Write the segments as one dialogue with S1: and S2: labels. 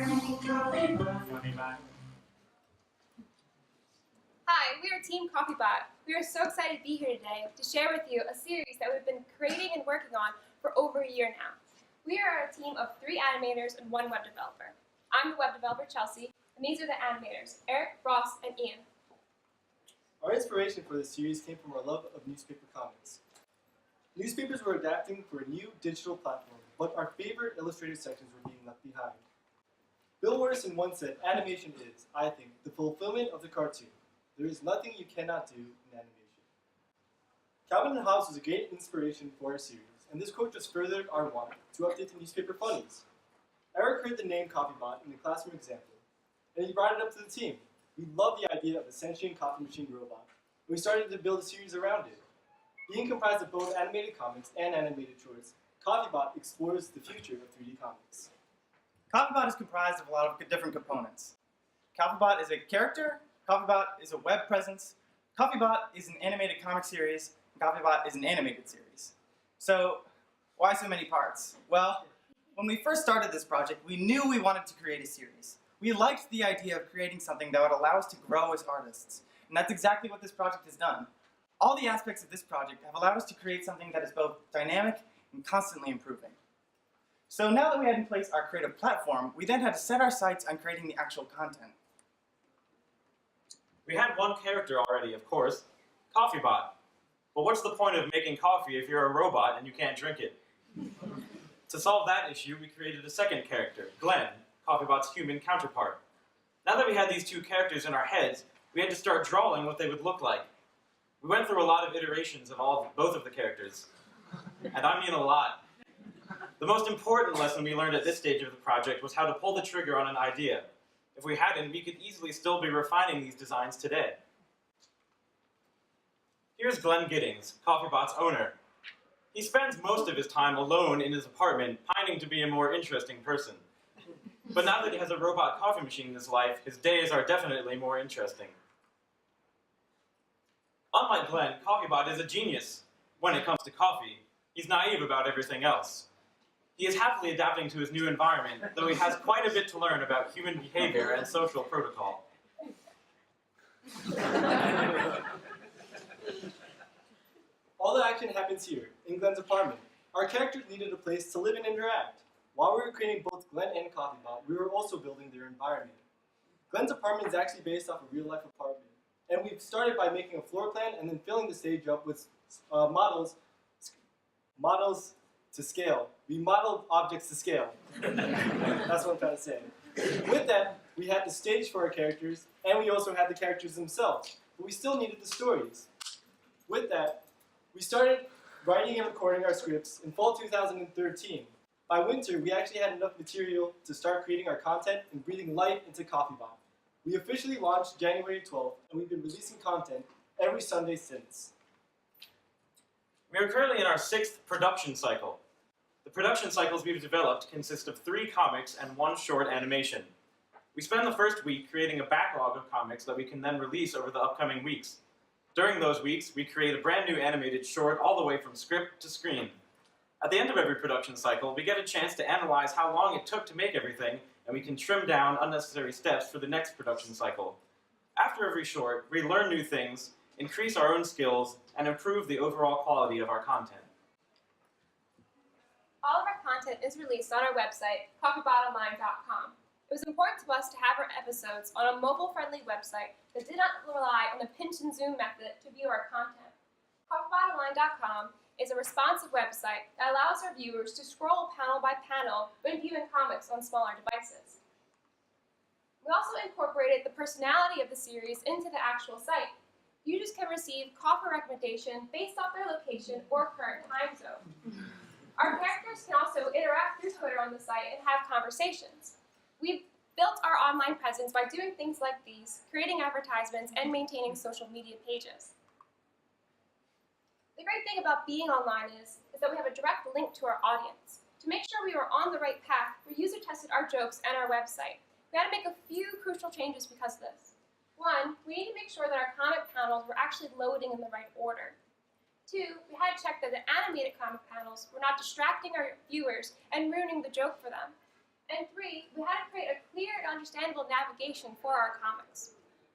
S1: Hi, we are Team Coffeebot. We are so excited to be here today to share with you a series that we've been creating and working on for over a year now. We are a team of 3 animators and 1 web developer. I'm the web developer, Chelsea, and these are the animators, Eric, Ross, and Ian.
S2: Our inspiration for this series came from our love of newspaper comics. Newspapers were adapting for a new digital platform, but our favorite illustrated sections were being left behind. Bill Morrison once said, "Animation is, I think, the fulfillment of the cartoon. There is nothing you cannot do in animation." Calvin and Hobbes was a great inspiration for our series, and this quote just furthered our want to update the newspaper funnies. Eric heard the name Coffeebot in the classroom example, and he brought it up to the team. We loved the idea of a sentient coffee machine robot, and we started to build a series around it. Being comprised of both animated comics and animated shorts, Coffeebot explores the future of 3D comics.
S3: Coffeebot is comprised of a lot of different components. Coffeebot is a character, Coffeebot is a web presence, Coffeebot is an animated comic series, and Coffeebot is an animated series. So, why so many parts? Well, when we first started this project, we knew we wanted to create a series. We liked the idea of creating something that would allow us to grow as artists, and that's exactly what this project has done. All the aspects of this project have allowed us to create something that is both dynamic and constantly improving. So now that we had in place our creative platform, we then had to set our sights on creating the actual content.
S4: We had one character already, of course, Coffeebot. But what's the point of making coffee if you're a robot and you can't drink it? To solve that issue, we created a second character, Glenn, Coffeebot's human counterpart. Now that we had these 2 characters in our heads, we had to start drawing what they would look like. We went through a lot of iterations of both of the characters. And I mean a lot. The most important lesson we learned at this stage of the project was how to pull the trigger on an idea. If we hadn't, we could easily still be refining these designs today. Here's Glenn Giddings, Coffeebot's owner. He spends most of his time alone in his apartment, pining to be a more interesting person. But now that he has a robot coffee machine in his life, his days are definitely more interesting. Unlike Glenn, Coffeebot is a genius when it comes to coffee. He's naive about everything else. He is happily adapting to his new environment, though he has quite a bit to learn about human behavior and social protocol.
S2: All the action happens here, in Glenn's apartment. Our characters needed a place to live and interact. While we were creating both Glenn and Coffeebot, we were also building their environment. Glenn's apartment is actually based off a real-life apartment, and we've started by making a floor plan and then filling the stage up with models to scale. We modeled objects to scale. That's what I'm trying to say. With that, we had the stage for our characters, and we also had the characters themselves, but we still needed the stories. With that, we started writing and recording our scripts in fall 2013. By winter, we actually had enough material to start creating our content and breathing life into Coffeebot. We officially launched January 12th, and we've been releasing content every Sunday since.
S4: We are currently in our 6th production cycle. The production cycles we've developed consist of 3 comics and 1 short animation. We spend the first week creating a backlog of comics that we can then release over the upcoming weeks. During those weeks, we create a brand new animated short all the way from script to screen. At the end of every production cycle, we get a chance to analyze how long it took to make everything, and we can trim down unnecessary steps for the next production cycle. After every short, we learn new things, increase our own skills, and improve the overall quality of our content.
S1: All of our content is released on our website, coffeebotonline.com. It was important to us to have our episodes on a mobile-friendly website that did not rely on the pinch and zoom method to view our content. Coffeebotonline.com is a responsive website that allows our viewers to scroll panel by panel when viewing comics on smaller devices. We also incorporated the personality of the series into the actual site. Users can receive coffee recommendation based off their location or current time zone. Our characters can also interact through Twitter on the site and have conversations. We've built our online presence by doing things like these, creating advertisements, and maintaining social media pages. The great thing about being online is that we have a direct link to our audience. To make sure we were on the right path, we user-tested our jokes and our website. We had to make a few crucial changes because of this. 1, we need to make sure that our comic panels were actually loading in the right order. 2, we had to check that the animated comic panels were not distracting our viewers and ruining the joke for them. And 3, we had to create a clear and understandable navigation for our comics.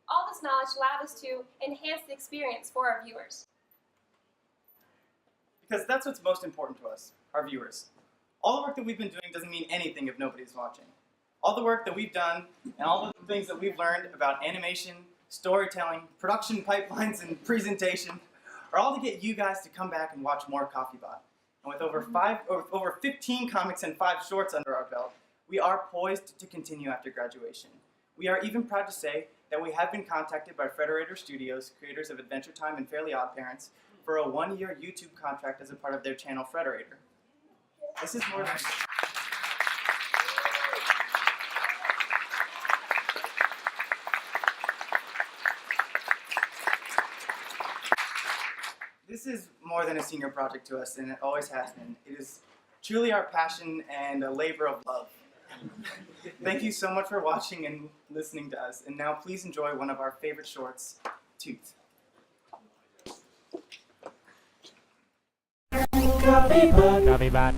S1: All this knowledge allowed us to enhance the experience for our viewers.
S3: Because that's what's most important to us, our viewers. All the work that we've been doing doesn't mean anything if nobody's watching. All the work that we've done and all the things that we've learned about animation, storytelling, production pipelines, and presentation are all to get you guys to come back and watch more Coffeebot. And with over 15 comics and 5 shorts under our belt, we are poised to continue after graduation. We are even proud to say that we have been contacted by Frederator Studios, creators of Adventure Time and Fairly Odd Parents, for a 1-year YouTube contract as a part of their channel Frederator. This is more than... This is more than a senior project to us, and it always has been. It is truly our passion and a labor of love. Thank you so much for watching and listening to us. And now please enjoy one of our favorite shorts, Toot.
S5: Coffeebot.